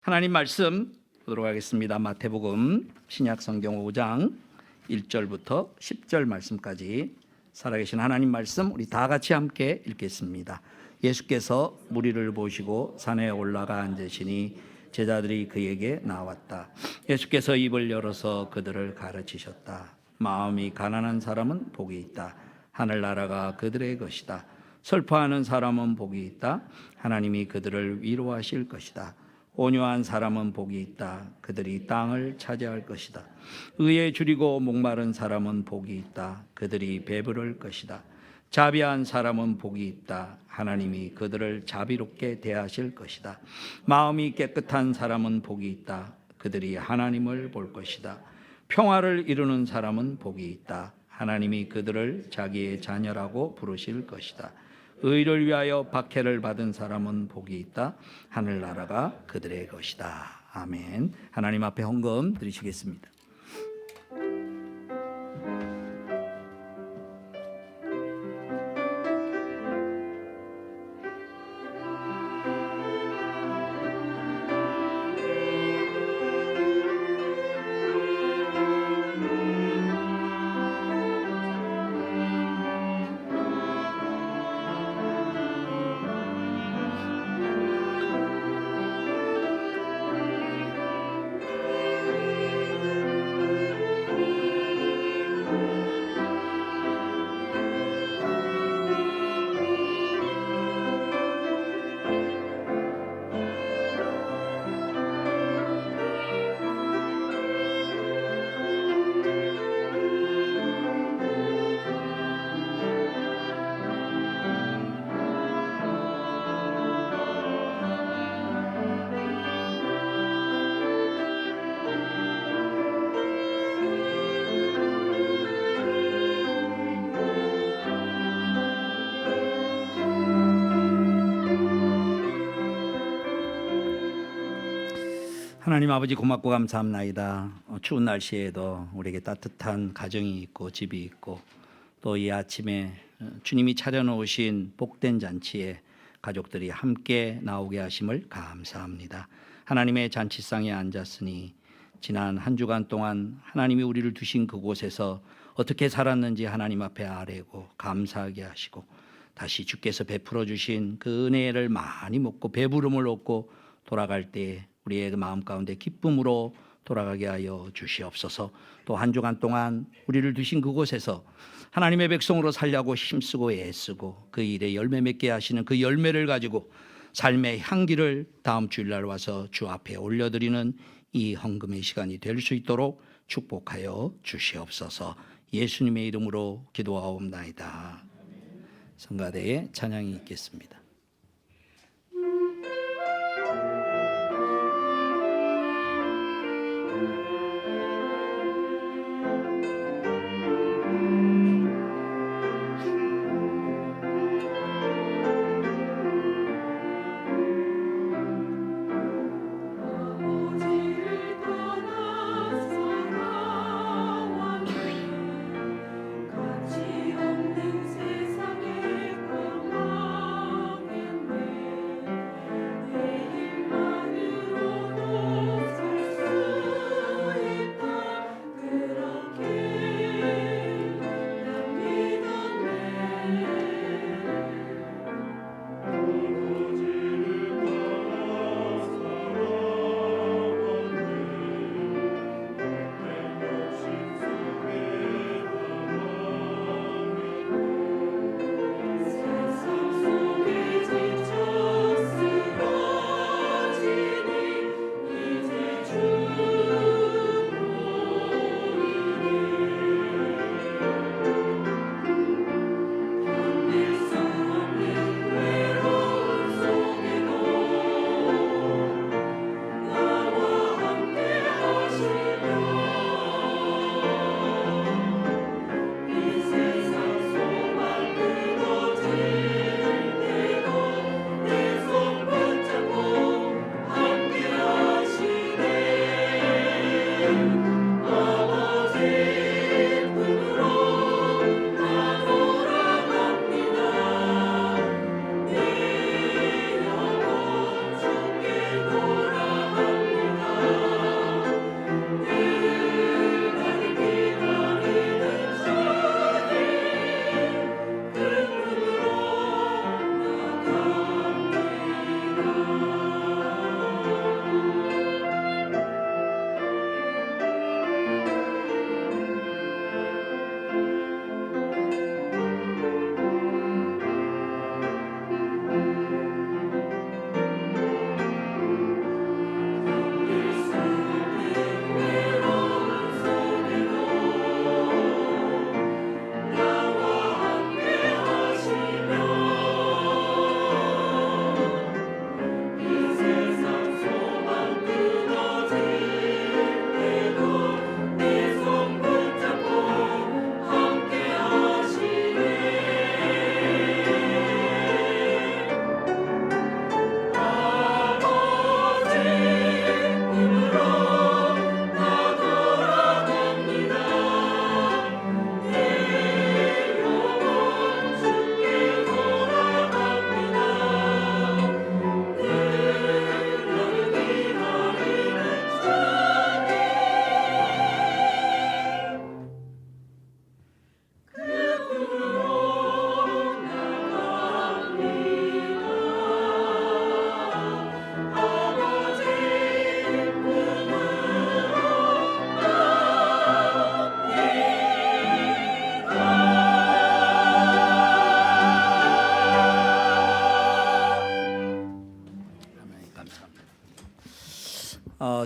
하나님 말씀 보도록 하겠습니다. 마태복음 신약성경 5장 1절부터 10절 말씀까지 살아계신 하나님 말씀 우리 다 같이 함께 읽겠습니다. 예수께서 무리를 보시고 산에 올라가 앉으시니 제자들이 그에게 나왔다. 예수께서 입을 열어서 그들을 가르치셨다. 마음이 가난한 사람은 복이 있다. 하늘나라가 그들의 것이다. 슬퍼하는 사람은 복이 있다. 하나님이 그들을 위로하실 것이다. 온유한 사람은 복이 있다. 그들이 땅을 차지할 것이다. 의에 줄이고 목마른 사람은 복이 있다. 그들이 배부를 것이다. 자비한 사람은 복이 있다. 하나님이 그들을 자비롭게 대하실 것이다. 마음이 깨끗한 사람은 복이 있다. 그들이 하나님을 볼 것이다. 평화를 이루는 사람은 복이 있다. 하나님이 그들을 자기의 자녀라고 부르실 것이다. 의를 위하여 박해를 받은 사람은 복이 있다. 하늘나라가 그들의 것이다. 아멘. 하나님 앞에 헌금 드리시겠습니다. 하나님 아버지 고맙고 감사합나이다. 추운 날씨에도 우리에게 따뜻한 가정이 있고 집이 있고 또 이 아침에 주님이 차려놓으신 복된 잔치에 가족들이 함께 나오게 하심을 감사합니다. 하나님의 잔치상에 앉았으니 지난 한 주간 동안 하나님이 우리를 두신 그곳에서 어떻게 살았는지 하나님 앞에 아뢰고 감사하게 하시고 다시 주께서 베풀어 주신 그 은혜를 많이 먹고 배부름을 얻고 돌아갈 때에 우리의 마음 가운데 기쁨으로 돌아가게 하여 주시옵소서. 또 한 주간 동안 우리를 두신 그곳에서 하나님의 백성으로 살려고 힘쓰고 애쓰고 그 일에 열매 맺게 하시는 그 열매를 가지고 삶의 향기를 다음 주일날 와서 주 앞에 올려드리는 이 헌금의 시간이 될 수 있도록 축복하여 주시옵소서. 예수님의 이름으로 기도하옵나이다. 성가대에 찬양이 있겠습니다.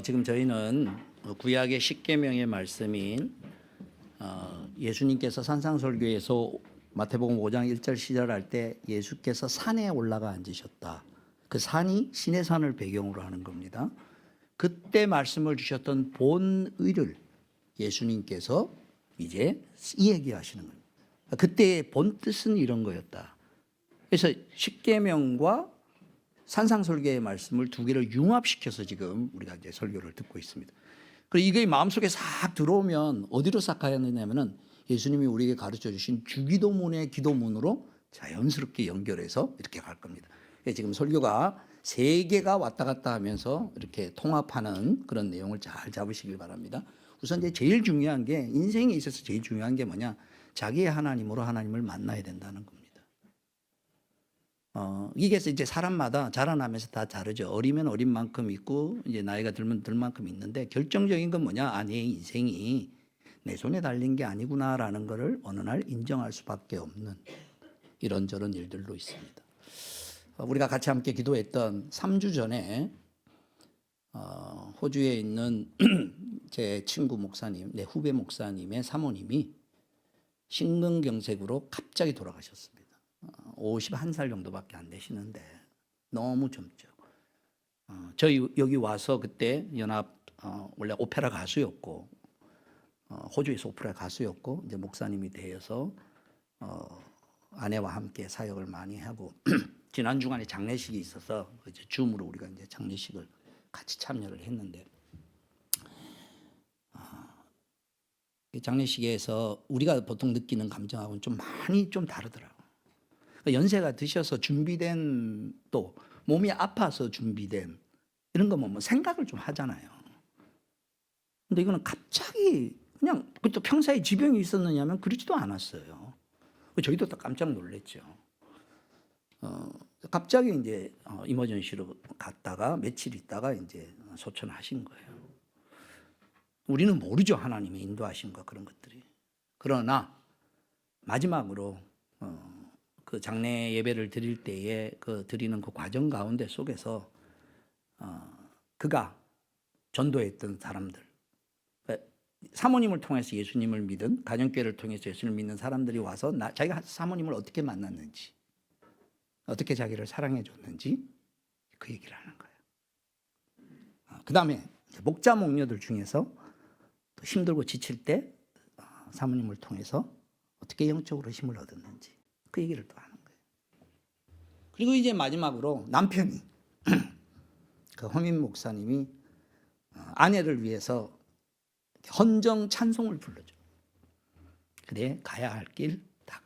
지금 저희는 구약의 십계명의 말씀인 예수님께서 산상설교에서 마태복음 5장 1절 시절할 때 예수께서 산에 올라가 앉으셨다. 그 산이 시내산을 배경으로 하는 겁니다. 그때 말씀을 주셨던 본의를 예수님께서 이제 이 얘기하시는 겁니다. 그때의 본 뜻은 이런 거였다. 그래서 십계명과 산상설교의 말씀을 두 개를 융합시켜서 지금 우리가 이제 설교를 듣고 있습니다. 그리고 이게 마음속에 싹 들어오면 어디로 싹 가야 되냐면은 예수님이 우리에게 가르쳐 주신 주기도문의 기도문으로 자연스럽게 연결해서 이렇게 갈 겁니다. 지금 설교가 세 개가 왔다 갔다 하면서 이렇게 통합하는 그런 내용을 잘 잡으시길 바랍니다. 우선 이제 제일 중요한 게 인생에 있어서 제일 중요한 게 뭐냐? 자기의 하나님으로 하나님을 만나야 된다는 겁니다. 이게 이제 사람마다 자라나면서 다 다르죠. 어리면 어린 만큼 있고 이제 나이가 들면 들 만큼 있는데 결정적인 건 뭐냐? 내 인생이 내 손에 달린 게 아니구나라는 것을 어느 날 인정할 수밖에 없는 이런저런 일들로 있습니다. 우리가 같이 함께 기도했던 3주 전에 호주에 있는 제 친구 목사님, 내 후배 목사님의 사모님이 심근경색으로 갑자기 돌아가셨습니다. 51살 정도밖에 안 되시는데 너무 젊죠. 저희 여기 와서 그때 연합 원래 오페라 가수였고 호주에서 오페라 가수였고 이제 목사님이 되어서 아내와 함께 사역을 많이 하고 지난 주간에 장례식이 있어서 이제 줌으로 우리가 이제 장례식을 같이 참여를 했는데 이 장례식에서 우리가 보통 느끼는 감정하고는 좀 많이 좀 다르더라고요. 연세가 드셔서 준비된 또 몸이 아파서 준비된 이런 거 뭐 생각을 좀 하잖아요. 근데 이거는 갑자기 그냥 또 평소에 지병이 있었느냐면 그러지도 않았어요. 저희도 또 깜짝 놀랐죠. 갑자기 이제 이머전시로 갔다가 며칠 있다가 이제 소천하신 거예요. 우리는 모르죠. 하나님의 인도하심과 그런 것들이. 그러나 마지막으로 그 장례 예배를 드릴 때에 그 드리는 그 과정 가운데 속에서 그가 전도했던 사람들, 사모님을 통해서 예수님을 믿은 가정교회를 통해서 예수님을 믿는 사람들이 와서 자기가 사모님을 어떻게 만났는지, 어떻게 자기를 사랑해 줬는지 그 얘기를 하는 거예요. 그 다음에 목자 목녀들 중에서 또 힘들고 지칠 때 사모님을 통해서 어떻게 영적으로 힘을 얻었는지 그 얘기를 또 하는 거예요. 그리고 이제 마지막으로 남편이 그 허민 목사님이 아내를 위해서 헌정 찬송을 불러줘. 그래 가야 할 길 다.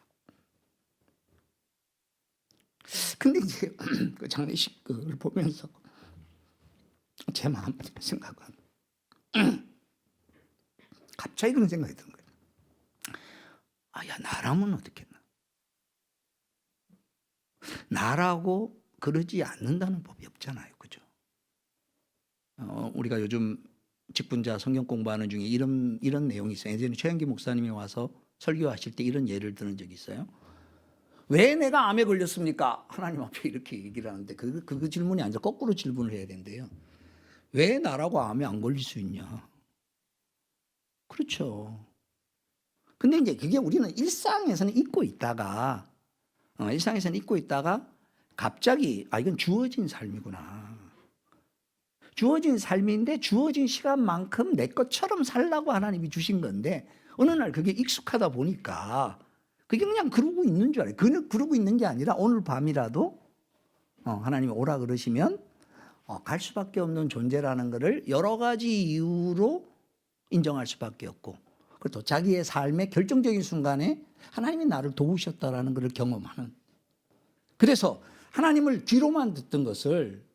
근데 이제 그 장례식을 보면서 제 마음의 생각은 갑자기 그런 생각이 드는 거예요. 야 나라면 어떻겠나? 나라고 그러지 않는다는 법이 없잖아요, 그죠? 우리가 요즘 직분자 성경 공부하는 중에 이런 내용이 있어요. 예전에 최영기 목사님이 와서 설교하실 때 이런 예를 드는 적이 있어요. 왜 내가 암에 걸렸습니까? 하나님 앞에 이렇게 얘기를 하는데 그 질문이 아니라 거꾸로 질문을 해야 된대요. 왜 나라고 암에 안 걸릴 수 있냐? 그렇죠. 근데 이제 그게 우리는 일상에서는 잊고 있다가 갑자기 이건 주어진 삶이구나. 주어진 삶인데 주어진 시간만큼 내 것처럼 살라고 하나님이 주신 건데 어느 날 그게 익숙하다 보니까 그게 그냥 그러고 있는 줄 알아요. 그러고 있는 게 아니라 오늘 밤이라도 하나님이 오라 그러시면 갈 수밖에 없는 존재라는 것을 여러 가지 이유로 인정할 수밖에 없고 그리고 또 자기의 삶의 결정적인 순간에 하나님이 나를 도우셨다라는 것을 경험하는, 그래서 하나님을 귀로만 듣던 것을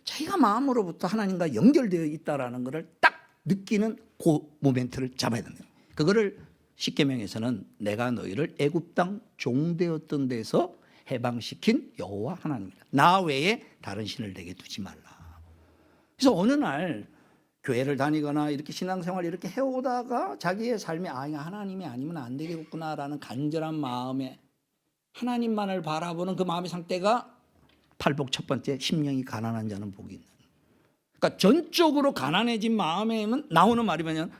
자기가 마음으로부터 하나님과 연결되어 있다라는 것을 딱 느끼는 그 모멘트를 잡아야 된다. 그거를 십계명에서는 내가 너희를 애굽 땅 종되었던 데서 해방시킨 여호와 하나님이다. 나 외에 다른 신을 내게 두지 말라. 그래서 어느 날 교회를 다니거나 이렇게 신앙생활 이렇게 해오다가 자기의 삶에 하나님이 아니면 안 되겠구나라는 간절한 마음에 하나님만을 바라보는 그 마음의 상태가 팔복 첫 번째, 심령이 가난한 자는 복이 있는. 그러니까 전적으로 가난해진 마음에 나오는 말이 뭐냐면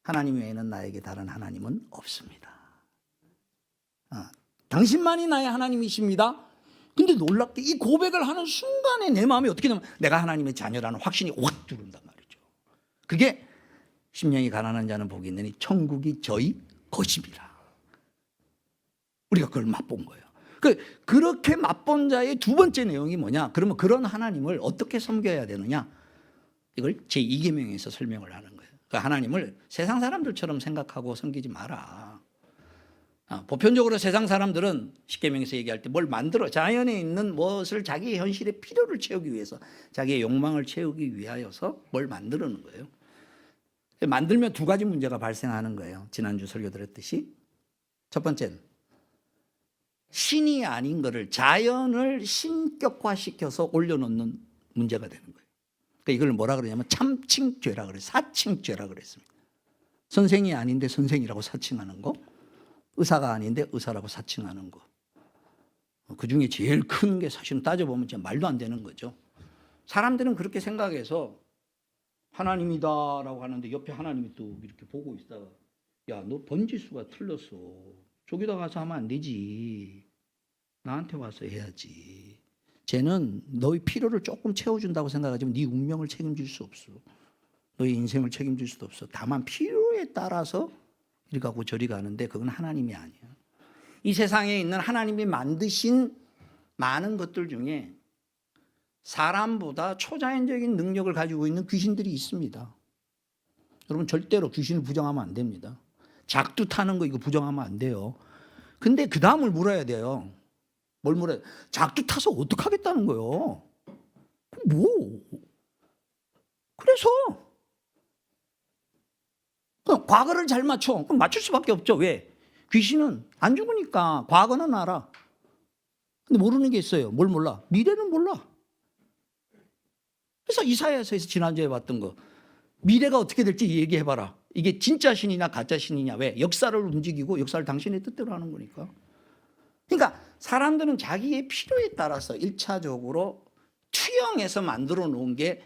하나님 외에는 나에게 다른 하나님은 없습니다. 당신만이 나의 하나님이십니다. 근데 놀랍게 이 고백을 하는 순간에 내 마음이 어떻게 되면 내가 하나님의 자녀라는 확신이 확 들어온단 말이죠. 그게 심령이 가난한 자는 복이 있느니 천국이 저희 것입니다. 우리가 그걸 맛본 거예요. 그렇게 맛본 자의 두 번째 내용이 뭐냐? 그러면 그런 하나님을 어떻게 섬겨야 되느냐? 이걸 제2계명에서 설명을 하는 거예요. 그 하나님을 세상 사람들처럼 생각하고 섬기지 마라. 보편적으로 세상 사람들은 10계명에서 얘기할 때 뭘 만들어 자연에 있는 무엇을 자기의 현실의 필요를 채우기 위해서 자기의 욕망을 채우기 위하여서 뭘 만드는 거예요. 만들면 두 가지 문제가 발생하는 거예요. 지난주 설교 들었듯이 첫 번째는 신이 아닌 거를 자연을 신격화시켜서 올려놓는 문제가 되는 거예요. 그러니까 이걸 뭐라 그러냐면 참칭죄라 그래요. 사칭죄라 그랬습니다. 선생이 아닌데 선생이라고 사칭하는 거, 의사가 아닌데 의사라고 사칭하는 거. 그 중에 제일 큰 게 사실은 따져보면 진짜 말도 안 되는 거죠. 사람들은 그렇게 생각해서 하나님이다라고 하는데 옆에 하나님이 또 이렇게 보고 있다가 야, 너 번지수가 틀렸어. 저기다 가서 하면 안 되지. 나한테 와서 해야지. 쟤는 너의 필요를 조금 채워준다고 생각하지만 네 운명을 책임질 수 없어. 너의 인생을 책임질 수도 없어. 다만 필요에 따라서 이리 가고 저리 가는데 그건 하나님이 아니야. 이 세상에 있는 하나님이 만드신 많은 것들 중에 사람보다 초자연적인 능력을 가지고 있는 귀신들이 있습니다. 여러분 절대로 귀신을 부정하면 안 됩니다. 작두 타는 거 이거 부정하면 안 돼요. 근데 그 다음을 물어야 돼요. 뭘 물어야 돼? 작두 타서 어떡하겠다는 거예요? 뭐? 그래서 그럼 과거를 잘 맞춰. 그럼 맞출 수밖에 없죠. 왜? 귀신은 안 죽으니까 과거는 알아. 근데 모르는 게 있어요. 뭘 몰라? 미래는 몰라. 그래서 이사야서에서 지난주에 봤던 거 미래가 어떻게 될지 얘기해봐라. 이게 진짜 신이냐 가짜 신이냐. 왜? 역사를 움직이고 역사를 당신의 뜻대로 하는 거니까. 그러니까 사람들은 자기의 필요에 따라서 1차적으로 투영해서 만들어 놓은 게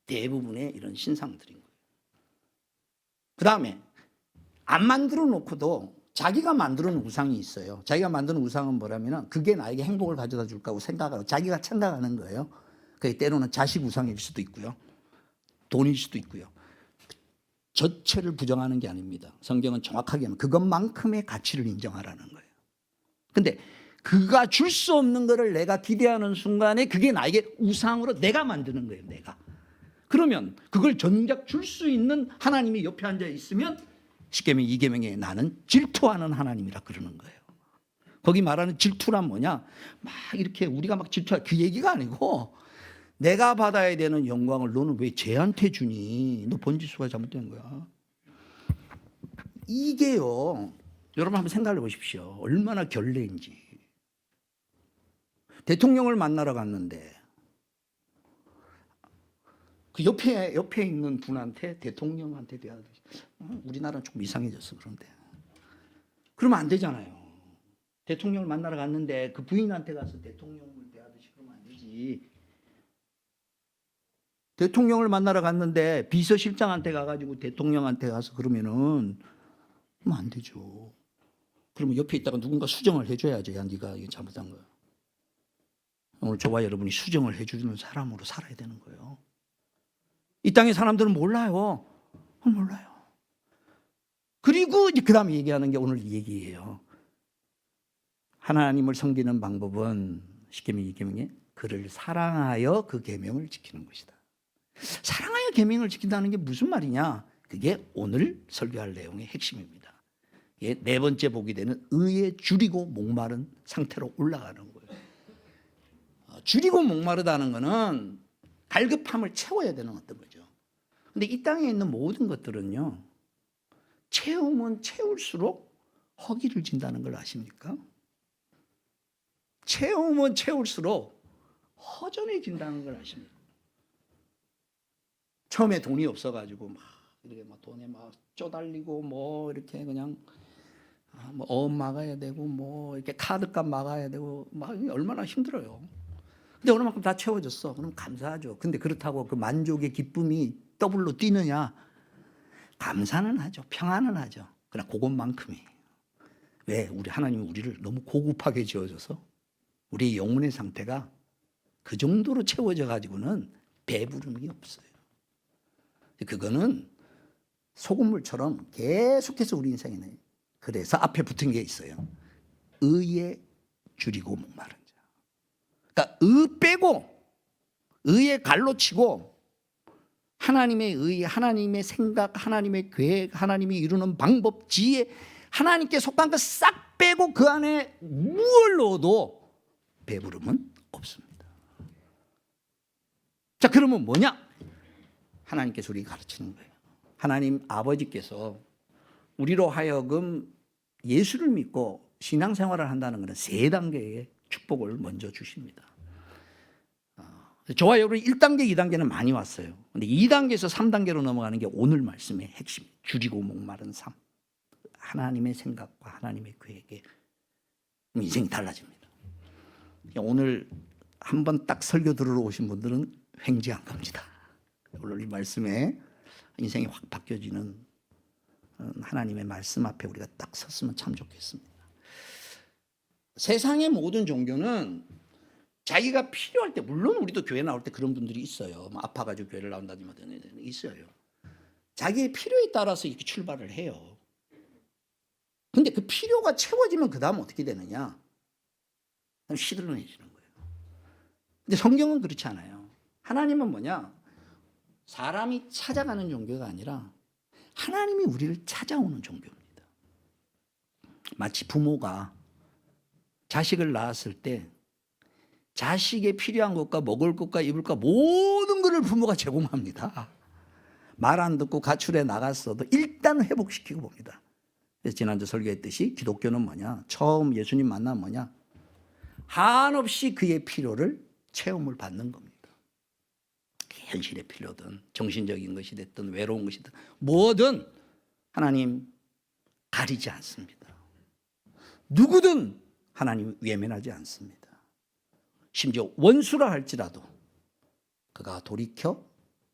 대부분의 이런 신상들인 거예요. 그 다음에 안 만들어 놓고도 자기가 만들어 놓은 우상이 있어요. 자기가 만드는 우상은 뭐라면 그게 나에게 행복을 가져다 줄까고 생각하고 자기가 생각하는 거예요. 그게 때로는 자식 우상일 수도 있고요. 돈일 수도 있고요. 전체를 부정하는 게 아닙니다. 성경은 정확하게 하면 그것만큼의 가치를 인정하라는 거예요. 근데 그가 줄 수 없는 거를 내가 기대하는 순간에 그게 나에게 우상으로 내가 만드는 거예요. 내가. 그러면 그걸 전작 줄 수 있는 하나님이 옆에 앉아 있으면 10계명 2계명에 나는 질투하는 하나님이라 그러는 거예요. 거기 말하는 질투란 뭐냐? 막 이렇게 우리가 막 질투할 그 얘기가 아니고 내가 받아야 되는 영광을 너는 왜 쟤한테 주니? 너 번지수가 잘못된 거야. 이게요. 여러분 한번 생각해 보십시오. 얼마나 결례인지. 대통령을 만나러 갔는데 그 옆에 있는 분한테 대통령한테 대하듯이 우리나라는 조금 이상해졌어. 그런데 그러면 안 되잖아요. 대통령을 만나러 갔는데 그 부인한테 가서 대통령을 대하듯이 그러면 안 되지. 대통령을 만나러 갔는데 비서실장한테 가가지고 대통령한테 가서 그러면 안 되죠. 그러면 옆에 있다가 누군가 수정을 해줘야죠. 야, 네가 이게 잘못한 거야. 오늘 저와 여러분이 수정을 해주는 사람으로 살아야 되는 거예요. 이 땅의 사람들은 몰라요. 몰라요. 그리고 이제 그 다음에 얘기하는 게 오늘 이 얘기예요. 하나님을 섬기는 방법은 10계명 2계명에 그를 사랑하여 그 계명을 지키는 것이다. 사랑하여 계명을 지킨다는 게 무슨 말이냐? 그게 오늘 설교할 내용의 핵심입니다. 이게 네 번째 복이 되는 의에 줄이고 목마른 상태로 올라가는 거예요. 줄이고 목마르다는 것은 갈급함을 채워야 되는 어떤 거죠. 근데 이 땅에 있는 모든 것들은요, 채우면 채울수록 허기를 진다는 걸 아십니까? 채우면 채울수록 허전해진다는 걸 아십니까? 처음에 돈이 없어가지고 막 이렇게 막 돈에 막 쪼달리고 뭐 이렇게 그냥 뭐 어음 막아야 되고 뭐 이렇게 카드값 막아야 되고 막 얼마나 힘들어요. 근데 어느 만큼 다 채워졌어. 그럼 감사하죠. 근데 그렇다고 그 만족의 기쁨이 더블로 뛰느냐? 감사는 하죠. 평안은 하죠. 그러나 그것만큼이에요. 왜? 우리 하나님이 우리를 너무 고급하게 지어줘서 우리의 영혼의 상태가 그 정도로 채워져 가지고는 배부름이 없어요. 그거는 소금물처럼 계속해서 우리 인생에 는 그래서 앞에 붙은 게 있어요. 의에 줄이고 목마른 자. 그러니까 의 빼고 의에 갈로 치고 하나님의 의, 하나님의 생각, 하나님의 계획, 하나님이 이루는 방법, 지혜, 하나님께 속한 것 싹 빼고 그 안에 무엇을 넣어도 배부름은 없습니다. 자, 그러면 뭐냐? 하나님께서 우리에게 가르치는 거예요. 하나님 아버지께서 우리로 하여금 예수를 믿고 신앙생활을 한다는 것은 3단계의 축복을 먼저 주십니다. 저와 여러분 1단계, 2단계는 많이 왔어요. 근데 2단계에서 3단계로 넘어가는 게 오늘 말씀의 핵심. 줄이고 목마른 삶. 하나님의 생각과 하나님의 계획에 인생이 달라집니다. 오늘 한번 딱 설교 들으러 오신 분들은 횡재 안 갑니다. 오늘 이 말씀에 인생이 확 바뀌어지는 하나님의 말씀 앞에 우리가 딱 섰으면 참 좋겠습니다. 세상의 모든 종교는 자기가 필요할 때, 물론 우리도 교회 나올 때 그런 분들이 있어요. 뭐 아파가지고 교회를 나온다든지 있어요. 자기의 필요에 따라서 이렇게 출발을 해요. 근데 그 필요가 채워지면 그 다음 어떻게 되느냐? 시들해지는 거예요. 근데 성경은 그렇지 않아요. 하나님은 뭐냐? 사람이 찾아가는 종교가 아니라 하나님이 우리를 찾아오는 종교입니다. 마치 부모가 자식을 낳았을 때 자식의 필요한 것과 먹을 것과 입을 것 모든 것을 부모가 제공합니다. 말 안 듣고 가출해 나갔어도 일단 회복시키고 봅니다. 그래서 지난주 설교했듯이 기독교는 뭐냐? 처음 예수님 만나면 뭐냐? 한없이 그의 필요를 체험을 받는 겁니다. 현실의 필요든 정신적인 것이 됐든 외로운 것이든 뭐든 하나님 가리지 않습니다. 누구든 하나님 외면하지 않습니다. 심지어 원수라 할지라도 그가 돌이켜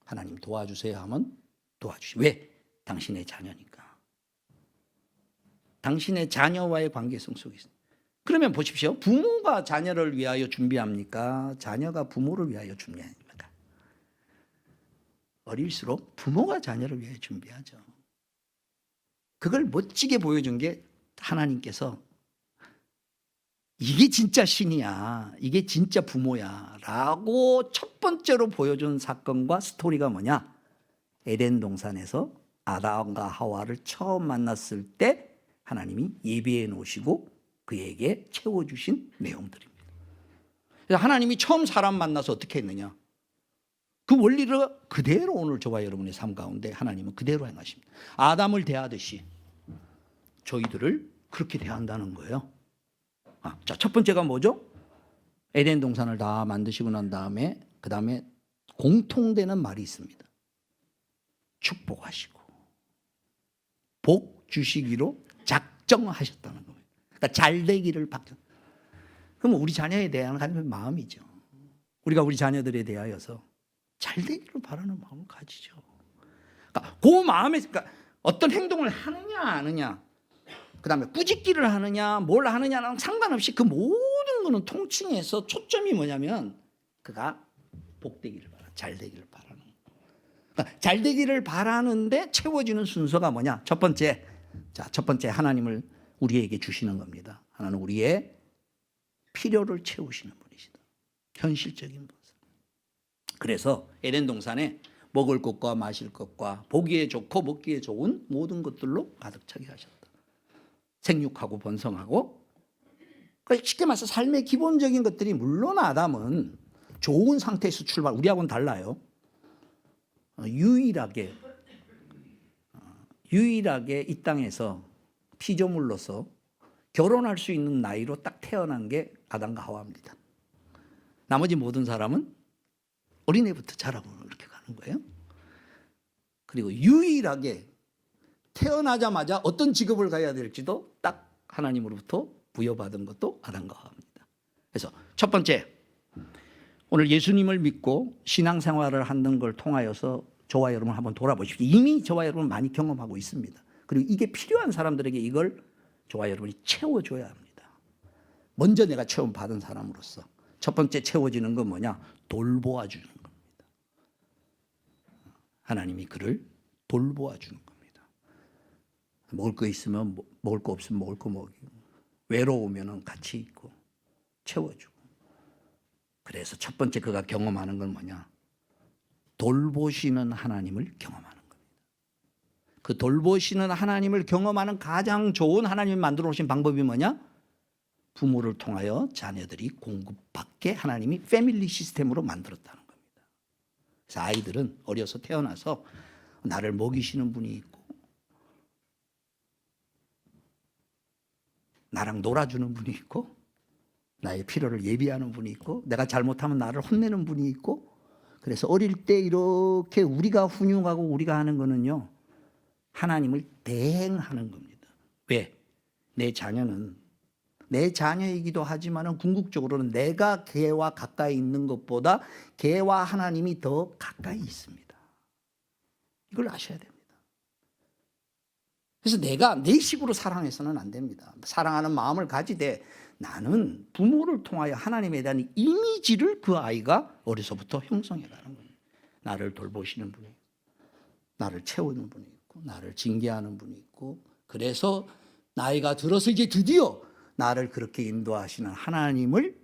하나님 도와주세요 하면 도와주시고. 왜? 당신의 자녀니까. 당신의 자녀와의 관계성 속에 있습니다. 그러면 보십시오. 부모가 자녀를 위하여 준비합니까? 자녀가 부모를 위하여 준비합니까? 어릴수록 부모가 자녀를 위해 준비하죠. 그걸 멋지게 보여준 게 하나님께서 이게 진짜 신이야, 이게 진짜 부모야 라고 첫 번째로 보여준 사건과 스토리가 뭐냐? 에덴 동산에서 아담과 하와를 처음 만났을 때 하나님이 예비해 놓으시고 그에게 채워주신 내용들입니다. 그래서 하나님이 처음 사람 만나서 어떻게 했느냐? 그 원리를 그대로 오늘 저와 여러분의 삶 가운데 하나님은 그대로 행하십니다. 아담을 대하듯이 저희들을 그렇게 대한다는 거예요. 자, 첫 번째가 뭐죠? 에덴 동산을 다 만드시고 난 다음에 그 다음에 공통되는 말이 있습니다. 축복하시고 복 주시기로 작정하셨다는 겁니다. 그러니까 잘 되기를 바뀌었. 그럼 우리 자녀에 대한 하나님의 마음이죠. 우리가 우리 자녀들에 대하여서 잘 되기를 바라는 마음을 가지죠. 그러니까 그 마음에 그러니까 어떤 행동을 하느냐 안 하느냐, 그 다음에 꾸짖기를 하느냐 뭘 하느냐랑 상관없이 그 모든 거는 통칭해서 초점이 뭐냐면 그가 복되기를 바라, 잘 되기를 바라는 거예요. 그러니까 잘 되기를 바라는데 채워지는 순서가 뭐냐? 첫 번째, 자, 첫 번째 하나님을 우리에게 주시는 겁니다. 하나는 우리의 필요를 채우시는 분이시다. 현실적인 분. 그래서 에덴 동산에 먹을 것과 마실 것과 보기에 좋고 먹기에 좋은 모든 것들로 가득 차게 하셨다. 생육하고 번성하고. 그러니까 쉽게 말해서 삶의 기본적인 것들이, 물론 아담은 좋은 상태에서 출발, 우리하고는 달라요. 유일하게 이 땅에서 피조물로서 결혼할 수 있는 나이로 딱 태어난 게 아담과 하와입니다. 나머지 모든 사람은 어린애부터 자라고 이렇게 가는 거예요. 그리고 유일하게 태어나자마자 어떤 직업을 가야 될지도 딱 하나님으로부터 부여받은 것도 아담과 하와입니다. 그래서 첫 번째, 오늘 예수님을 믿고 신앙생활을 하는 걸 통하여서 저와 여러분 한번 돌아보십시오. 이미 저와 여러분 많이 경험하고 있습니다. 그리고 이게 필요한 사람들에게 이걸 저와 여러분이 채워줘야 합니다. 먼저 내가 체험받은 사람으로서 첫 번째 채워지는 건 뭐냐? 돌보아 주는 겁니다. 하나님이 그를 돌보아 주는 겁니다. 먹을 거 있으면 먹을 거 없으면 먹을 거 먹이고, 외로우면 같이 있고 채워주고. 그래서 첫 번째 그가 경험하는 건 뭐냐? 돌보시는 하나님을 경험하는 겁니다. 그 돌보시는 하나님을 경험하는 가장 좋은 하나님이 만들어 놓으신 방법이 뭐냐? 부모를 통하여 자녀들이 공급받게 하나님이 패밀리 시스템으로 만들었다는 겁니다. 그래서 아이들은 어려서 태어나서 나를 먹이시는 분이 있고, 나랑 놀아주는 분이 있고, 나의 필요를 예비하는 분이 있고, 내가 잘못하면 나를 혼내는 분이 있고. 그래서 어릴 때 이렇게 우리가 훈육하고 우리가 하는 거는요, 하나님을 대행하는 겁니다. 왜? 내 자녀는 내 자녀이기도 하지만 궁극적으로는 내가 걔와 가까이 있는 것보다 걔와 하나님이 더 가까이 있습니다. 이걸 아셔야 됩니다. 그래서 내가 내 식으로 사랑해서는 안 됩니다. 사랑하는 마음을 가지되 나는 부모를 통하여 하나님에 대한 이미지를 그 아이가 어려서부터 형성해 가는 겁니다. 나를 돌보시는 분이 있고, 나를 채우는 분이 있고, 나를 징계하는 분이 있고, 그래서 나이가 들어서 이제 드디어 나를 그렇게 인도하시는 하나님을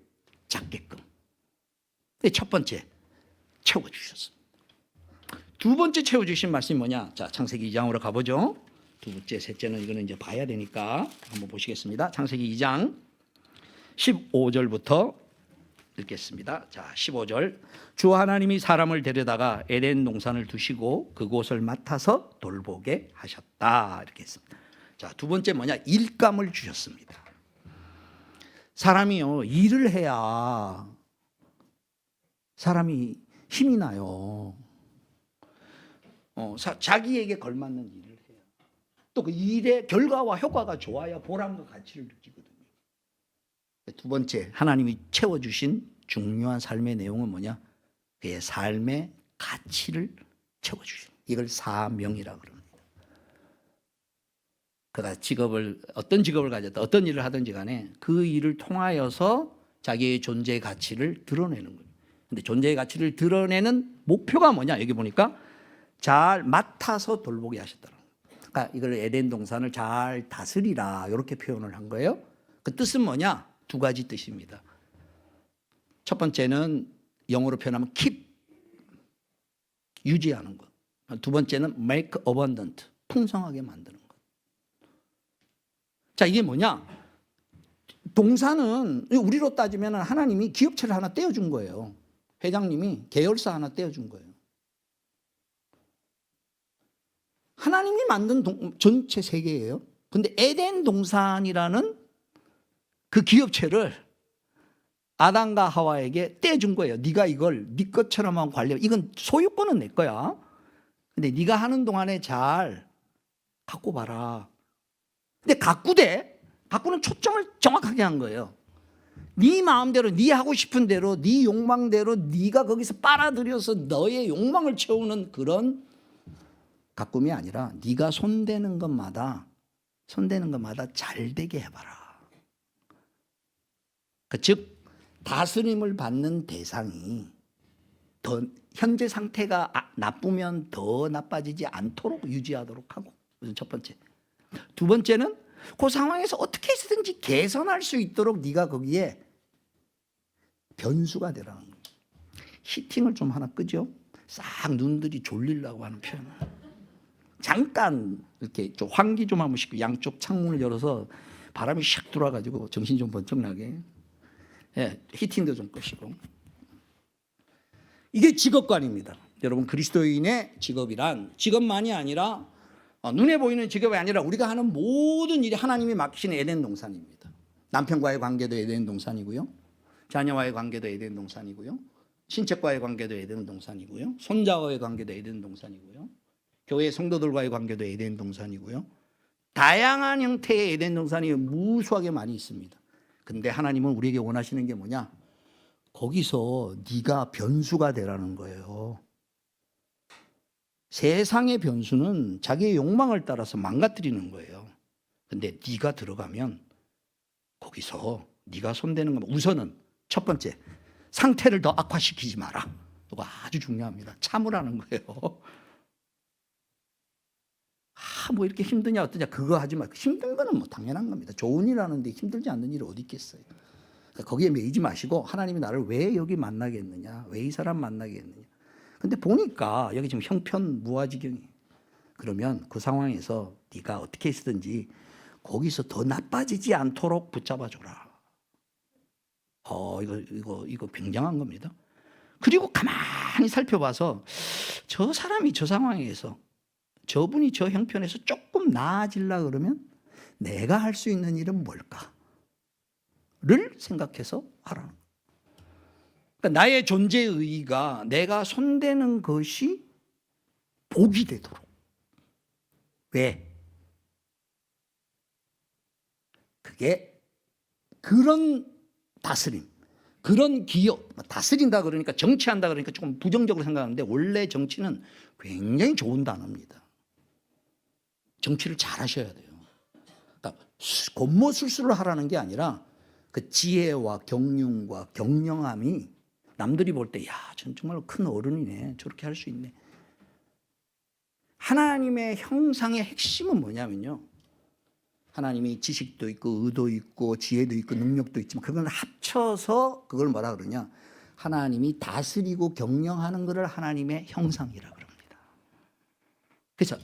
찾게끔. 첫 번째 채워주셨습니다. 두 번째 채워주신 말씀이 뭐냐? 자, 창세기 2장으로 가보죠. 두 번째, 셋째는 이거는 이제 봐야 되니까 한번 보시겠습니다. 창세기 2장 15절부터 읽겠습니다. 자, 15절. 주 하나님이 사람을 데려다가 에덴 동산을 두시고 그곳을 맡아서 돌보게 하셨다. 이렇게 했습니다. 자, 두 번째 뭐냐? 일감을 주셨습니다. 사람이요, 일을 해야 사람이 힘이 나요. 자기에게 걸맞는 일을 해요. 또 그 일의 결과와 효과가 좋아야 보람과 가치를 느끼거든요. 두 번째, 하나님이 채워주신 중요한 삶의 내용은 뭐냐? 그의 삶의 가치를 채워주신, 이걸 사명이라고 합니다. 그가 어떤 직업을 가졌다, 어떤 일을 하든지 간에 그 일을 통하여서 자기의 존재의 가치를 드러내는 거예요. 근데 존재의 가치를 드러내는 목표가 뭐냐? 여기 보니까 잘 맡아서 돌보게 하셨다는 거예요. 그러니까 이걸 에덴 동산을 잘 다스리라, 이렇게 표현을 한 거예요. 그 뜻은 뭐냐? 두 가지 뜻입니다. 첫 번째는 영어로 표현하면 keep, 유지하는 것. 두 번째는 make abundant, 풍성하게 만드는 것. 자, 이게 뭐냐? 동사는 우리로 따지면 하나님이 기업체를 하나 떼어준 거예요. 회장님이 계열사 하나 떼어준 거예요. 하나님이 만든 전체 세계예요. 근데 에덴 동산이라는 그 기업체를 아담과 하와에게 떼준 거예요. 네가 이걸 네 것처럼 하고 관리해. 이건 소유권은 내 거야. 근데 네가 하는 동안에 잘 갖고 봐라. 근데 가꾸는 초점을 정확하게 한 거예요. 네 마음대로, 네 하고 싶은 대로, 네 욕망대로 네가 거기서 빨아들여서 너의 욕망을 채우는 그런 가꿈이 아니라 네가 손대는 것마다 잘 되게 해봐라. 즉 다스림을 받는 대상이 더 현재 상태가 나쁘면 더 나빠지지 않도록 유지하도록 하고, 그것은 첫 번째. 두 번째는 그 상황에서 어떻게 해서든지 개선할 수 있도록 네가 거기에 변수가 되라는 거예요. 히팅을 좀 하나 끄죠. 싹 눈들이 졸리려고 하는 표현을. 잠깐 이렇게 좀 환기 좀 한번 시키고 양쪽 창문을 열어서 바람이 샥 들어와가지고 정신 좀 번쩍 나게. 예, 히팅도 좀 끄시고. 이게 직업관입니다. 여러분, 그리스도인의 직업이란 직업만이 아니라 눈에 보이는 직업이 아니라 우리가 하는 모든 일이 하나님이 맡기신 에덴 동산입니다. 남편과의 관계도 에덴 동산이고요. 자녀와의 관계도 에덴 동산이고요. 친척과의 관계도 에덴 동산이고요. 손자와의 관계도 에덴 동산이고요. 교회 성도들과의 관계도 에덴 동산이고요. 다양한 형태의 에덴 동산이 무수하게 많이 있습니다. 근데 하나님은 우리에게 원하시는 게 뭐냐? 거기서 네가 변수가 되라는 거예요. 세상의 변수는 자기의 욕망을 따라서 망가뜨리는 거예요. 근데 네가 들어가면 거기서 네가 손대는 건 우선은 첫 번째, 상태를 더 악화시키지 마라. 이거 아주 중요합니다. 참으라는 거예요. 뭐 이렇게 힘드냐 어떠냐 그거 하지 마. 힘든 거는 뭐 당연한 겁니다. 좋은 일 하는데 힘들지 않는 일이 어디 있겠어요. 그러니까 거기에 매이지 마시고 하나님이 나를 왜 여기 만나게 했느냐, 왜 이 사람 만나게 했느냐. 근데 보니까 여기 지금 형편 무아지경이. 그러면 그 상황에서 네가 어떻게 했든지 거기서 더 나빠지지 않도록 붙잡아줘라. 이거 굉장한 겁니다. 그리고 가만히 살펴봐서 저 사람이 저 상황에서 저분이 저 형편에서 조금 나아지려 그러면 내가 할 수 있는 일은 뭘까를 생각해서 하라는 거예요. 그러니까 나의 존재의 의의가 내가 손대는 것이 복이 되도록. 왜? 그게 그런 다스림, 그런 기업, 다스린다 그러니까 정치한다 그러니까 조금 부정적으로 생각하는데 원래 정치는 굉장히 좋은 단어입니다. 정치를 잘 하셔야 돼요. 그러니까 곤모술수를 하라는 게 아니라 그 지혜와 경륜과 경영함이 남들이 볼 때 야, 전 정말 큰 어른이네. 저렇게 할 수 있네. 하나님의 형상의 핵심은 뭐냐면요. 하나님이 지식도 있고 의도 있고 지혜도 있고 능력도 있지만 그걸 합쳐서 그걸 뭐라 그러냐. 하나님이 다스리고 경영하는 것을 하나님의 형상이라 그럽니다. 그래서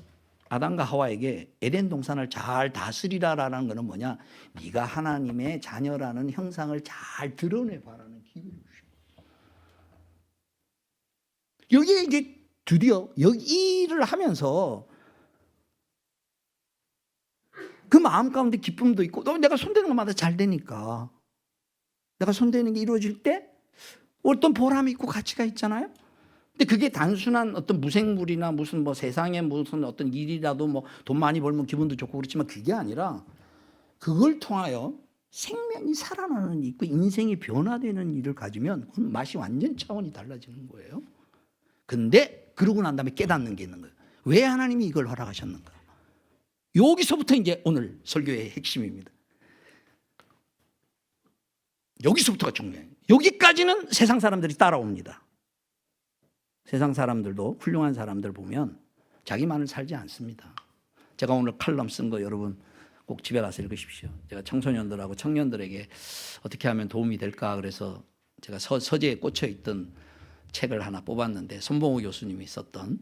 아담과 하와에게 에덴 동산을 잘 다스리라라는 것은 뭐냐. 네가 하나님의 자녀라는 형상을 잘 드러내봐라는 기회를 주시고. 여기에 이제 드디어 여기를 하면서 그 마음 가운데 기쁨도 있고 또 내가 손대는 것마다 잘 되니까 내가 손대는 게 이루어질 때 어떤 보람이 있고 가치가 있잖아요. 근데 그게 단순한 어떤 무생물이나 무슨 뭐 세상에 무슨 어떤 일이라도 뭐 돈 많이 벌면 기분도 좋고 그렇지만 그게 아니라 그걸 통하여 생명이 살아나는 일 있고 인생이 변화되는 일을 가지면 그건 맛이 완전 차원이 달라지는 거예요. 근데 그러고 난 다음에 깨닫는 게 있는 거예요. 왜 하나님이 이걸 허락하셨는가? 여기서부터 이제 오늘 설교의 핵심입니다. 여기서부터가 중요해요. 여기까지는 세상 사람들이 따라옵니다. 세상 사람들도 훌륭한 사람들 보면 자기만을 살지 않습니다. 제가 오늘 칼럼 쓴 거 여러분 꼭 집에 가서 읽으십시오. 제가 청소년들하고 청년들에게 어떻게 하면 도움이 될까 그래서 제가 서재에 꽂혀 있던 책을 하나 뽑았는데 손봉우 교수님이 썼던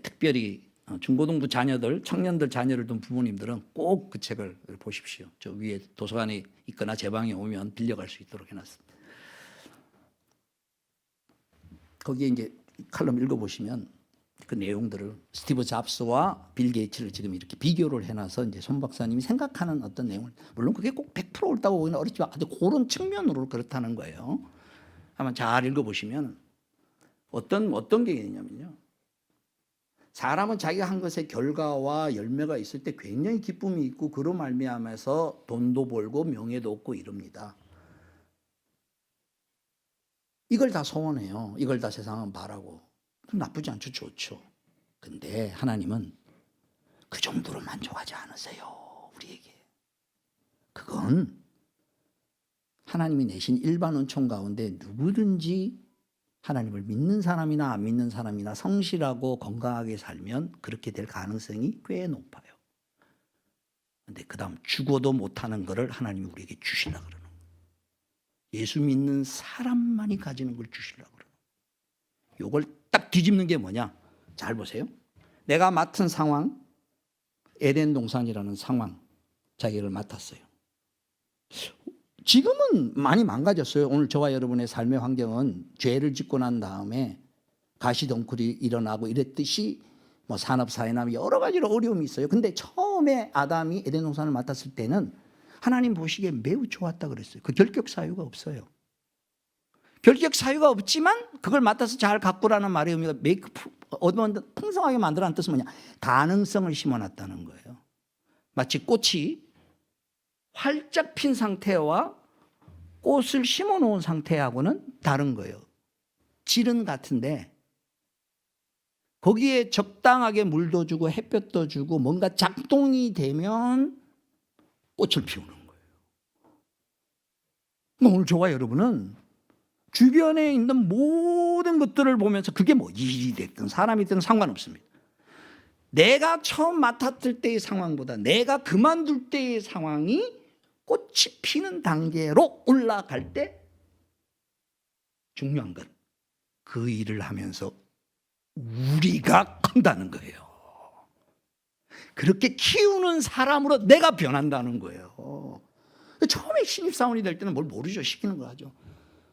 특별히 중고등부 자녀들, 청년들 자녀를 둔 부모님들은 꼭 그 책을 보십시오. 저 위에 도서관에 있거나 제 방에 오면 빌려갈 수 있도록 해놨습니다. 거기에 이제 칼럼 읽어보시면 그 내용들을 스티브 잡스와 빌 게이츠를 지금 이렇게 비교를 해놔서 이제 손 박사님이 생각하는 어떤 내용을 물론 그게 꼭 100% 옳다고 보기는 어렵지만 그런 측면으로 그렇다는 거예요. 한번 잘 읽어보시면 어떤 게 있냐면요. 사람은 자기가 한 것의 결과와 열매가 있을 때 굉장히 기쁨이 있고 그로 말미암아서 돈도 벌고 명예도 얻고 이럽니다. 이걸 다 소원해요. 이걸 다 세상은 바라고. 나쁘지 않죠. 좋죠. 근데 하나님은 그 정도로 만족하지 않으세요. 우리에게. 그건 하나님이 내신 일반 은총 가운데 누구든지 하나님을 믿는 사람이나 안 믿는 사람이나 성실하고 건강하게 살면 그렇게 될 가능성이 꽤 높아요. 그런데 그 다음 죽어도 못하는 것을 하나님이 우리에게 주시려고 그러는 거예요. 예수 믿는 사람만이 가지는 걸 주시려고 그러는 거예요. 이걸 딱 뒤집는 게 뭐냐? 잘 보세요. 내가 맡은 상황, 에덴 동산이라는 상황, 자기를 맡았어요. 지금은 많이 망가졌어요. 오늘 저와 여러분의 삶의 환경은 죄를 짓고 난 다음에 가시덩굴이 일어나고 이랬듯이 뭐 산업사회나 여러 가지로 어려움이 있어요. 근데 처음에 아담이 에덴 동산을 맡았을 때는 하나님 보시기에 매우 좋았다 그랬어요. 그 결격 사유가 없어요. 결격 사유가 없지만 그걸 맡아서 잘 가꾸라는 말의 의미가 풍성하게 만들어라는 뜻은 뭐냐? 가능성을 심어놨다는 거예요. 마치 꽃이 활짝 핀 상태와 꽃을 심어 놓은 상태하고는 다른 거예요. 질은 같은데 거기에 적당하게 물도 주고 햇볕도 주고 뭔가 작동이 되면 꽃을 피우는 거예요. 오늘 저와 여러분은 주변에 있는 모든 것들을 보면서 그게 뭐 일이 됐든 사람이 됐든 상관없습니다. 내가 처음 맡았을 때의 상황보다 내가 그만둘 때의 상황이 꽃이 피는 단계로 올라갈 때 중요한 건 그 일을 하면서 우리가 큰다는 거예요. 그렇게 키우는 사람으로 내가 변한다는 거예요. 처음에 신입사원이 될 때는 뭘 모르죠. 시키는 거 하죠.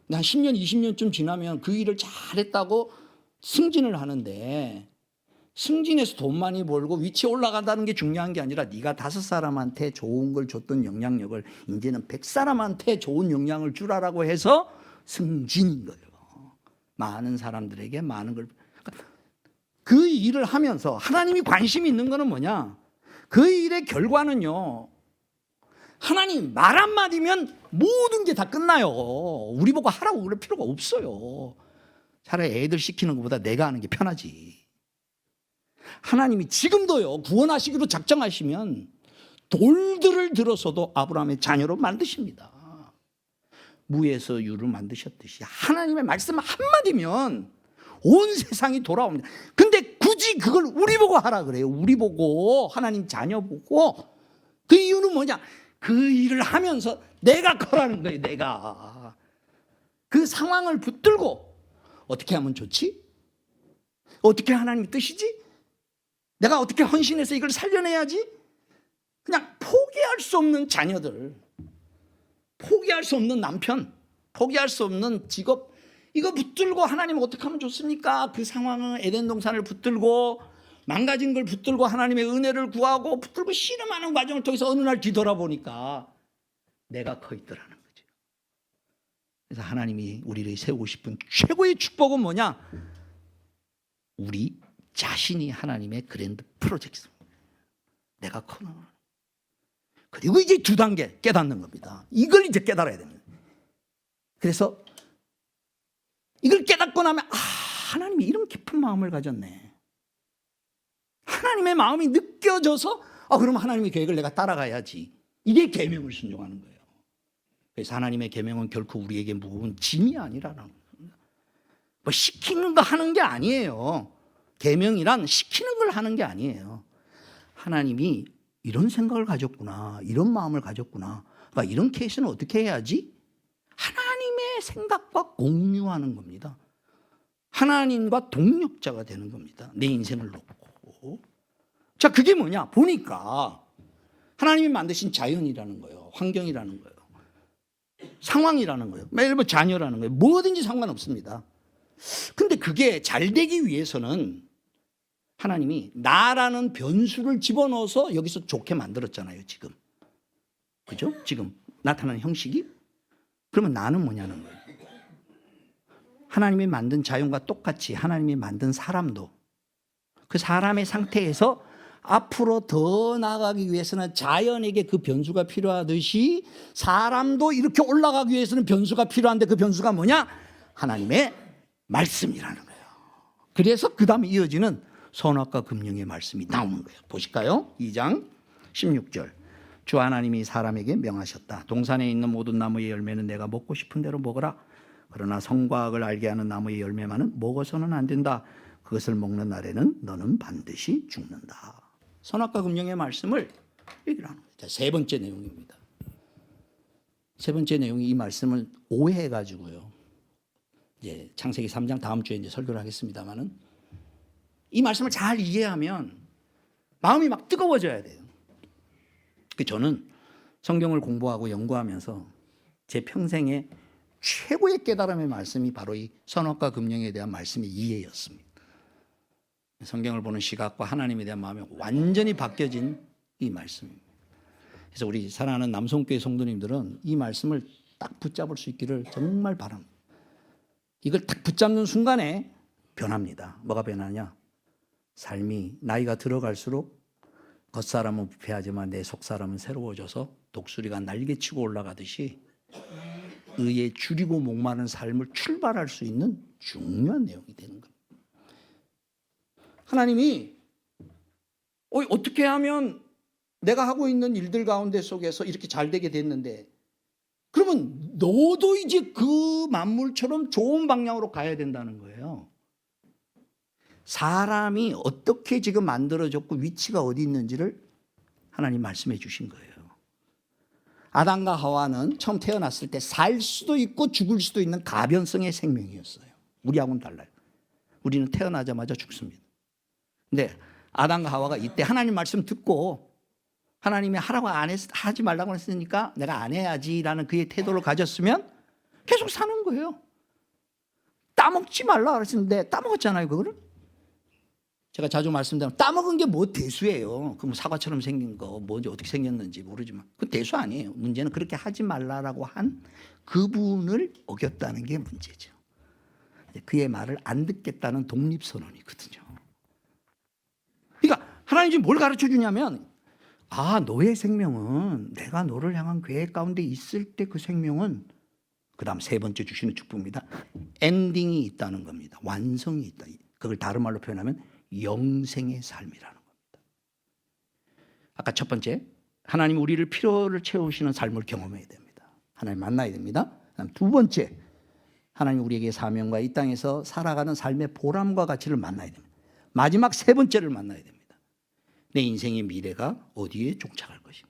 한 10년, 20년쯤 지나면 그 일을 잘했다고 승진을 하는데 승진해서 돈 많이 벌고 위치에 올라간다는 게 중요한 게 아니라 네가 5사람한테 좋은 걸 줬던 영향력을 이제는 100사람한테 좋은 영향을 주라라고 해서 승진인 거예요. 많은 사람들에게 많은 걸. 그 일을 하면서 하나님이 관심이 있는 거는 뭐냐? 그 일의 결과는요. 하나님 말 한마디면 모든 게 다 끝나요. 우리 보고 하라고 그럴 필요가 없어요. 차라리 애들 시키는 것보다 내가 하는 게 편하지. 하나님이 지금도요 구원하시기로 작정하시면 돌들을 들어서도 아브라함의 자녀로 만드십니다. 무에서 유를 만드셨듯이 하나님의 말씀 한마디면 온 세상이 돌아옵니다. 근데 굳이 그걸 우리 보고 하라 그래요. 우리 보고 하나님 자녀 보고. 그 이유는 뭐냐? 그 일을 하면서 내가 커라는 거예요. 내가 그 상황을 붙들고 어떻게 하면 좋지? 어떻게 하나님의 뜻이지? 내가 어떻게 헌신해서 이걸 살려내야지? 그냥 포기할 수 없는 자녀들, 포기할 수 없는 남편, 포기할 수 없는 직업, 이거 붙들고 하나님 어떻게 하면 좋습니까? 그 상황은 에덴 동산을 붙들고 망가진 걸 붙들고 하나님의 은혜를 구하고 붙들고 씨름하는 과정을 통해서 어느 날 뒤돌아보니까 내가 커 있더라는 거죠. 그래서 하나님이 우리를 세우고 싶은 최고의 축복은 뭐냐? 우리 자신이 하나님의 그랜드 프로젝트입니다. 내가 커. 그리고 이제 2단계 깨닫는 겁니다. 이걸 이제 깨달아야 됩니다. 그래서 이걸 깨닫고 나면 하나님이 이런 깊은 마음을 가졌네. 하나님의 마음이 느껴져서 그럼 하나님의 계획을 내가 따라가야지. 이게 계명을 순종하는 거예요. 그래서 하나님의 계명은 결코 우리에게 무거운 짐이 아니라는 겁니다. 뭐 시키는 거 하는 게 아니에요. 계명이란 시키는 걸 하는 게 아니에요. 하나님이 이런 생각을 가졌구나, 이런 마음을 가졌구나, 그러니까 이런 케이스는 어떻게 해야지? 하나님의 생각과 공유하는 겁니다. 하나님과 동력자가 되는 겁니다. 내 인생을 놓고. 자, 그게 뭐냐? 보니까 하나님이 만드신 자연이라는 거예요. 환경이라는 거예요. 상황이라는 거예요. 예를 들어 자녀라는 거예요. 뭐든지 상관없습니다. 근데 그게 잘 되기 위해서는 하나님이 나라는 변수를 집어넣어서 여기서 좋게 만들었잖아요. 지금. 그죠? 지금 나타나는 형식이. 그러면 나는 뭐냐는 거예요. 하나님이 만든 자연과 똑같이 하나님이 만든 사람도 그 사람의 상태에서 앞으로 더 나아가기 위해서는 자연에게 그 변수가 필요하듯이 사람도 이렇게 올라가기 위해서는 변수가 필요한데 그 변수가 뭐냐? 하나님의 말씀이라는 거예요. 그래서 그 다음에 이어지는 선악과 금령의 말씀이 나오는 거예요. 보실까요? 2장 16절. 주 하나님이 사람에게 명하셨다. 동산에 있는 모든 나무의 열매는 내가 먹고 싶은 대로 먹어라. 그러나 선과 악을 알게 하는 나무의 열매만은 먹어서는 안 된다. 그것을 먹는 날에는 너는 반드시 죽는다. 선악과 금령의 말씀을 얘기를 하는 거예요. 자, 3번째 내용입니다. 3번째 내용이 이 말씀을 오해해가지고요. 이제 창세기 3장 다음 주에 이제 설교를 하겠습니다만은 이 말씀을 잘 이해하면 마음이 막 뜨거워져야 돼요. 저는 성경을 공부하고 연구하면서 제 평생의 최고의 깨달음의 말씀이 바로 이 선악과 금령에 대한 말씀의 이해였습니다. 성경을 보는 시각과 하나님에 대한 마음이 완전히 바뀌어진 이 말씀입니다. 그래서 우리 사랑하는 남성교회 성도님들은 이 말씀을 딱 붙잡을 수 있기를 정말 바랍니다. 이걸 딱 붙잡는 순간에 변합니다. 뭐가 변하냐? 삶이 나이가 들어갈수록 겉사람은 부패하지만 내 속사람은 새로워져서 독수리가 날개치고 올라가듯이 의에 줄이고 목마른 삶을 출발할 수 있는 중요한 내용이 되는 겁니다. 하나님이 어떻게 하면 내가 하고 있는 일들 가운데 속에서 이렇게 잘 되게 됐는데, 그러면 너도 이제 그 만물처럼 좋은 방향으로 가야 된다는 거예요. 사람이 어떻게 지금 만들어졌고 위치가 어디 있는지를 하나님 말씀해 주신 거예요. 아담과 하와는 처음 태어났을 때 살 수도 있고 죽을 수도 있는 가변성의 생명이었어요. 우리하고는 달라요. 우리는 태어나자마자 죽습니다. 근데 아담과 하와가 이때 하나님 말씀 듣고 하나님이 하라고 하지 말라고 했으니까 내가 안 해야지라는 그의 태도를 가졌으면 계속 사는 거예요. 따먹지 말라 그랬는데 따먹었잖아요, 그거를. 제가 자주 말씀드리면 따먹은 게 뭐 대수예요. 그 뭐 사과처럼 생긴 거 뭐지 어떻게 생겼는지 모르지만 그 대수 아니에요. 문제는 그렇게 하지 말라라고 한 그분을 어겼다는 게 문제죠. 그의 말을 안 듣겠다는 독립선언이거든요. 그러니까 하나님 지금 뭘 가르쳐 주냐면, 너의 생명은 내가 너를 향한 계획 가운데 있을 때 그 생명은, 그 다음 세 번째 주시는 축복입니다. 엔딩이 있다는 겁니다. 완성이 있다. 그걸 다른 말로 표현하면 영생의 삶이라는 겁니다. 아까 첫 번째, 하나님 우리를 필요를 채우시는 삶을 경험해야 됩니다. 하나님 만나야 됩니다. 그다음 두 번째, 하나님 우리에게 사명과 이 땅에서 살아가는 삶의 보람과 가치를 만나야 됩니다. 마지막 세 번째를 만나야 됩니다. 내 인생의 미래가 어디에 종착할 것인가.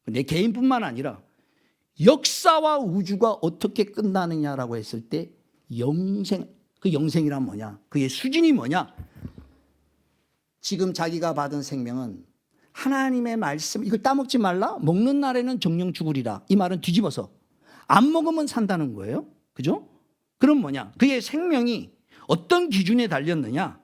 내 개인뿐만 아니라 역사와 우주가 어떻게 끝나느냐라고 했을 때 영생, 그 영생이란 뭐냐? 그의 수준이 뭐냐? 지금 자기가 받은 생명은 하나님의 말씀, 이걸 따먹지 말라? 먹는 날에는 정령 죽으리라. 이 말은 뒤집어서 안 먹으면 산다는 거예요. 그죠? 그럼 뭐냐? 그의 생명이 어떤 기준에 달렸느냐?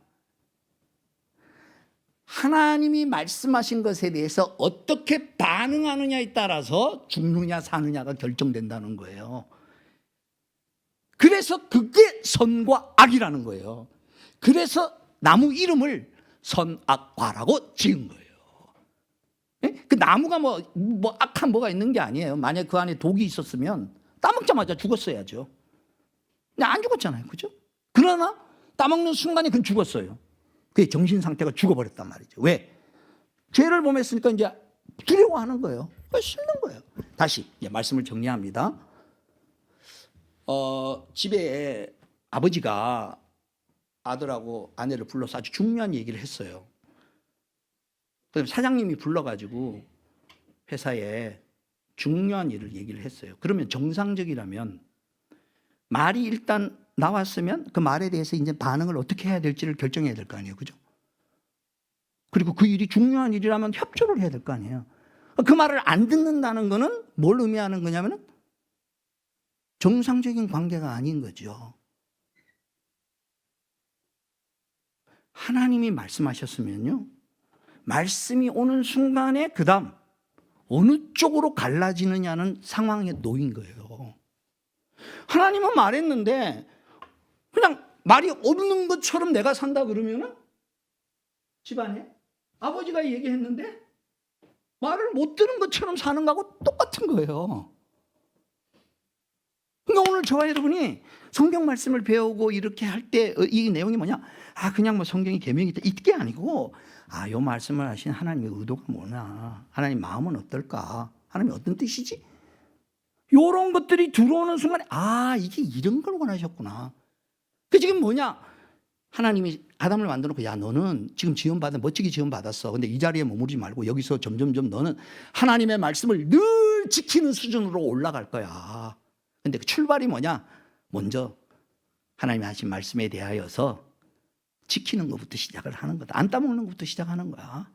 하나님이 말씀하신 것에 대해서 어떻게 반응하느냐에 따라서 죽느냐 사느냐가 결정된다는 거예요. 그래서 그게 선과 악이라는 거예요. 그래서 나무 이름을 선악과라고 지은 거예요. 그 나무가 뭐 악한 뭐가 있는 게 아니에요. 만약 그 안에 독이 있었으면 따먹자마자 죽었어야죠. 근데 안 죽었잖아요. 그죠? 그러나 따먹는 순간에 그건 죽었어요. 그의 정신 상태가 죽어버렸단 말이죠. 왜? 죄를 범했으니까 이제 두려워하는 거예요. 씹는 거예요. 다시 이제 말씀을 정리합니다. 집에 아버지가 아들하고 아내를 불러서 아주 중요한 얘기를 했어요. 그래서 사장님이 불러가지고 회사에 중요한 일을 얘기를 했어요. 그러면 정상적이라면 말이 일단 나왔으면 그 말에 대해서 이제 반응을 어떻게 해야 될지를 결정해야 될 거 아니에요. 그죠? 그리고 그 일이 중요한 일이라면 협조를 해야 될 거 아니에요. 그 말을 안 듣는다는 거는 뭘 의미하는 거냐면 정상적인 관계가 아닌 거죠. 하나님이 말씀하셨으면요, 말씀이 오는 순간에 그 다음 어느 쪽으로 갈라지느냐는 상황에 놓인 거예요. 하나님은 말했는데 그냥 말이 없는 것처럼 내가 산다 그러면은 집안에 아버지가 얘기했는데 말을 못 들은 것처럼 사는 거하고 똑같은 거예요. 그러니까 오늘 저와 여러분이 성경 말씀을 배우고 이렇게 할 때 이 내용이 뭐냐? 그냥 뭐 성경이 계명이 있다 이게 아니고, 요 말씀을 하신 하나님의 의도가 뭐냐? 하나님 마음은 어떨까? 하나님이 어떤 뜻이지? 이런 것들이 들어오는 순간에 이게 이런 걸 원하셨구나. 그 지금 뭐냐? 하나님이 아담을 만들어 놓고, 야 너는 지금 지원받은 멋지게 지원받았어. 근데 이 자리에 머무르지 말고 여기서 점점점 너는 하나님의 말씀을 늘 지키는 수준으로 올라갈 거야. 근데 그 출발이 뭐냐? 먼저 하나님이 하신 말씀에 대하여서 지키는 것부터 시작을 하는 거다. 안 따먹는 것부터 시작하는 거야.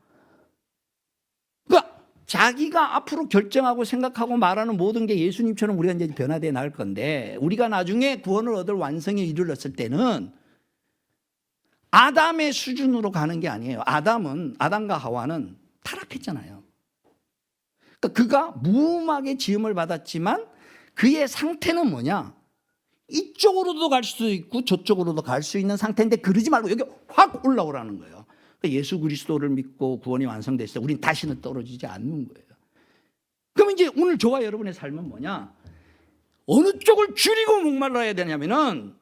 그러니까 자기가 앞으로 결정하고 생각하고 말하는 모든 게 예수님처럼 우리가 이제 변화되어 나갈 건데, 우리가 나중에 구원을 얻을 완성에 이르렀을 때는 아담의 수준으로 가는 게 아니에요. 아담과 하와는 타락했잖아요. 그러니까 그가 무음하게 지음을 받았지만 그의 상태는 뭐냐? 이쪽으로도 갈 수 있고 저쪽으로도 갈 수 있는 상태인데 그러지 말고 여기 확 올라오라는 거예요. 그러니까 예수 그리스도를 믿고 구원이 완성됐을 때 우린 다시는 떨어지지 않는 거예요. 그럼 이제 오늘 저와 여러분의 삶은 뭐냐? 어느 쪽을 줄이고 목말라야 되냐면은,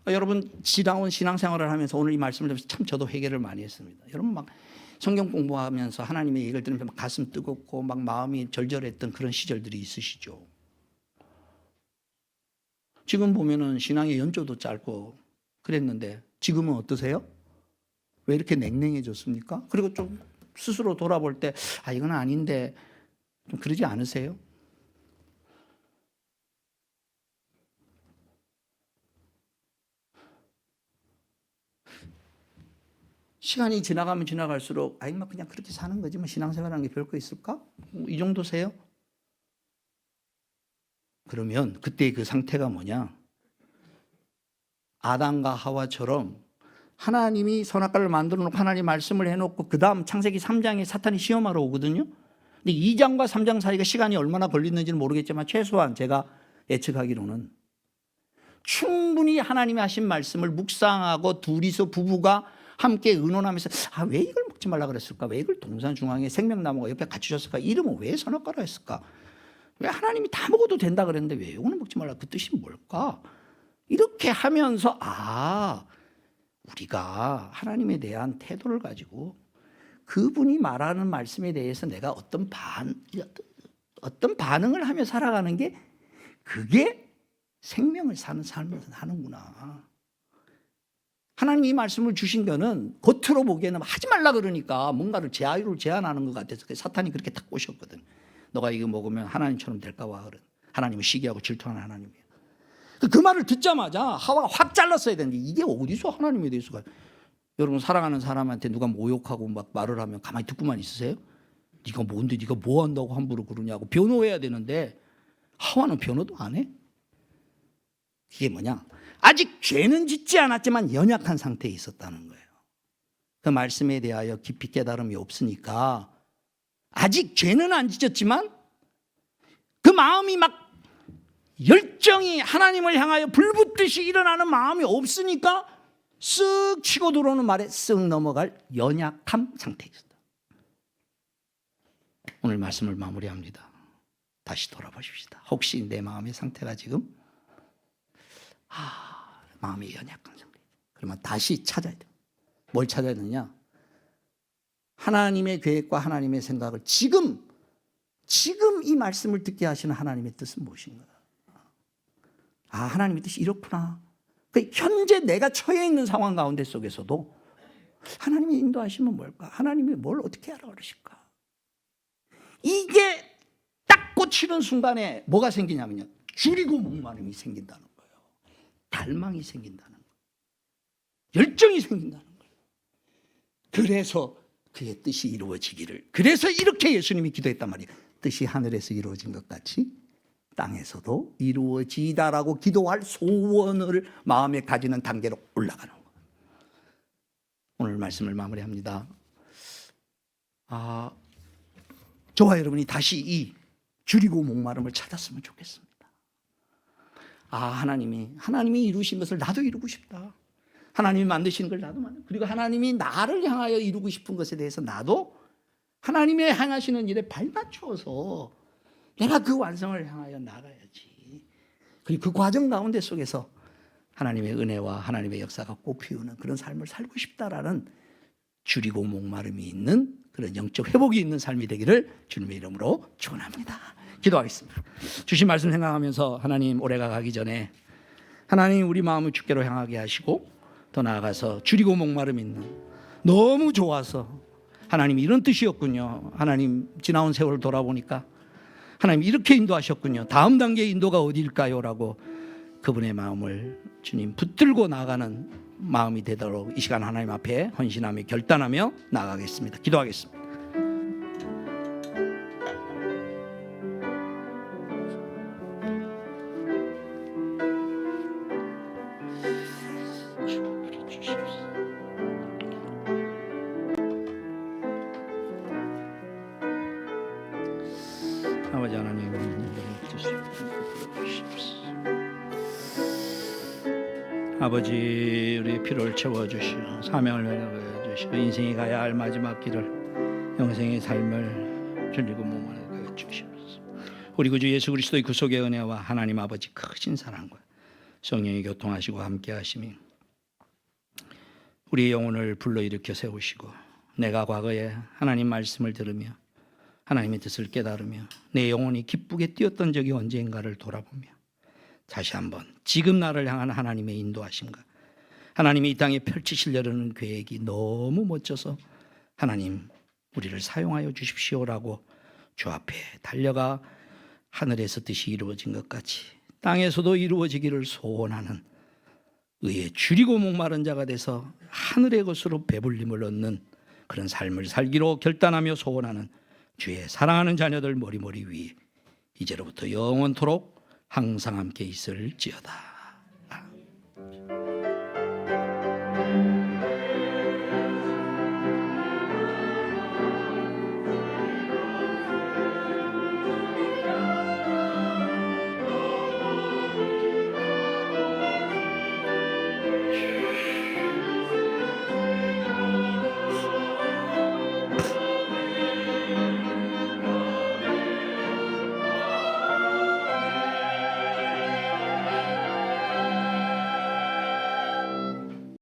여러분 지나온 신앙생활을 하면서 오늘 이 말씀을 들으면서 참 저도 회개를 많이 했습니다. 여러분 막 성경 공부하면서 하나님의 얘기를 들으면서 막 가슴 뜨겁고 막 마음이 절절했던 그런 시절들이 있으시죠. 지금 보면은 신앙의 연조도 짧고 그랬는데 지금은 어떠세요? 왜 이렇게 냉랭해졌습니까? 그리고 좀 스스로 돌아볼 때 이건 아닌데 좀 그러지 않으세요? 시간이 지나가면 지나갈수록 뭐 그냥 그렇게 사는 거지 뭐 신앙생활하는 게 별거 있을까? 이 정도세요? 그러면 그때 그 상태가 뭐냐? 아담과 하와처럼 하나님이 선악과를 만들어 놓고 하나님 말씀을 해놓고 그 다음 창세기 3장에 사탄이 시험하러 오거든요. 근데 2장과 3장 사이가 시간이 얼마나 걸리는지는 모르겠지만 최소한 제가 예측하기로는 충분히 하나님이 하신 말씀을 묵상하고 둘이서 부부가 함께 의논하면서 왜 이걸 먹지 말라 그랬을까? 왜 이걸 동산 중앙에 생명나무가 옆에 갖추셨을까? 이름은 왜 선악과라 했을까? 왜 하나님이 다 먹어도 된다 그랬는데 왜 이거는 먹지 말라? 그 뜻이 뭘까? 이렇게 하면서 우리가 하나님에 대한 태도를 가지고 그분이 말하는 말씀에 대해서 내가 어떤 반응을 하며 살아가는 게 그게 생명을 사는 삶을 하는구나. 하나님이 이 말씀을 주신 거는 겉으로 보기에는 하지 말라 그러니까 뭔가를 자유를 제한하는 것 같아서 사탄이 그렇게 딱 꼬셨거든. 너가 이거 먹으면 하나님처럼 될까 봐. 하나님은 시기하고 질투하는 하나님이야. 그 말을 듣자마자 하와가 확 잘랐어야 되는데 이게 어디서 하나님에 대해서가. 여러분 사랑하는 사람한테 누가 모욕하고 막 말을 하면 가만히 듣고만 있으세요? 네가 뭔데 네가 뭐 한다고 함부로 그러냐고 변호해야 되는데 하와는 변호도 안 해. 이게 뭐냐? 아직 죄는 짓지 않았지만 연약한 상태에 있었다는 거예요. 그 말씀에 대하여 깊이 깨달음이 없으니까 아직 죄는 안 짓었지만 그 마음이 막 열정이 하나님을 향하여 불붙듯이 일어나는 마음이 없으니까 쓱 치고 들어오는 말에 쓱 넘어갈 연약함 상태에 있었다. 오늘 말씀을 마무리합니다. 다시 돌아보십시다. 혹시 내 마음의 상태가 지금 마음이 연약한 상태. 그러면 다시 찾아야 돼요. 뭘 찾아야 되느냐? 하나님의 계획과 하나님의 생각을 지금 이 말씀을 듣게 하시는 하나님의 뜻은 무엇인가? 하나님의 뜻이 이렇구나. 현재 내가 처해 있는 상황 가운데 속에서도 하나님이 인도하시면 뭘까? 하나님이 뭘 어떻게 하라 그러실까? 이게 딱 꽂히는 순간에 뭐가 생기냐면요. 줄이고 목마름이 생긴다는 거예요. 갈망이 생긴다는 거예요. 열정이 생긴다는 거예요. 그래서 그의 뜻이 이루어지기를. 그래서 이렇게 예수님이 기도했단 말이에요. 뜻이 하늘에서 이루어진 것 같이 땅에서도 이루어지다라고 기도할 소원을 마음에 가지는 단계로 올라가는 거예요. 오늘 말씀을 마무리합니다. 저와 여러분이 다시 이 줄이고 목마름을 찾았으면 좋겠습니다. 하나님이 이루신 것을 나도 이루고 싶다. 하나님이 만드신 걸 나도 만들고, 그리고 하나님이 나를 향하여 이루고 싶은 것에 대해서 나도 하나님의 행하시는 일에 발맞춰서 내가 그 완성을 향하여 나가야지. 그리고 그 과정 가운데 속에서 하나님의 은혜와 하나님의 역사가 꽃피우는 그런 삶을 살고 싶다라는 줄이고 목마름이 있는 그런 영적 회복이 있는 삶이 되기를 주님의 이름으로 축원합니다. 기도하겠습니다. 주신 말씀 생각하면서 하나님, 올해가 가기 전에 하나님 우리 마음을 주께로 향하게 하시고 더 나아가서 줄이고 목마름 있는, 너무 좋아서 하나님 이런 뜻이었군요. 하나님 지나온 세월을 돌아보니까 하나님 이렇게 인도하셨군요. 다음 단계의 인도가 어디일까요? 라고 그분의 마음을 주님 붙들고 나가는 마음이 되도록 이 시간 하나님 앞에 헌신하며 결단하며 나가겠습니다. 기도하겠습니다. 아버지 하나님, 아버지 우리의 피로를 채워주시고 사명을 내려주시고 인생이 가야 할 마지막 길을, 영생의 삶을 줄이고 목마르게 주시옵소서. 우리 구주 예수 그리스도의 구속의 은혜와 하나님 아버지 크신 사랑과 성령이 교통하시고 함께 하시며 우리의 영혼을 불러일으켜 세우시고 내가 과거에 하나님 말씀을 들으며 하나님의 뜻을 깨달으며 내 영혼이 기쁘게 뛰었던 적이 언제인가를 돌아보며 다시 한번 지금 나를 향한 하나님의 인도하심과 하나님이 이 땅에 펼치시려는 계획이 너무 멋져서 하나님 우리를 사용하여 주십시오라고 주 앞에 달려가 하늘에서 뜻이 이루어진 것 같이 땅에서도 이루어지기를 소원하는 의에 줄이고 목마른 자가 돼서 하늘의 것으로 배불림을 얻는 그런 삶을 살기로 결단하며 소원하는 주의 사랑하는 자녀들 머리머리 위에 이제로부터 영원토록 항상 함께 있을지어다.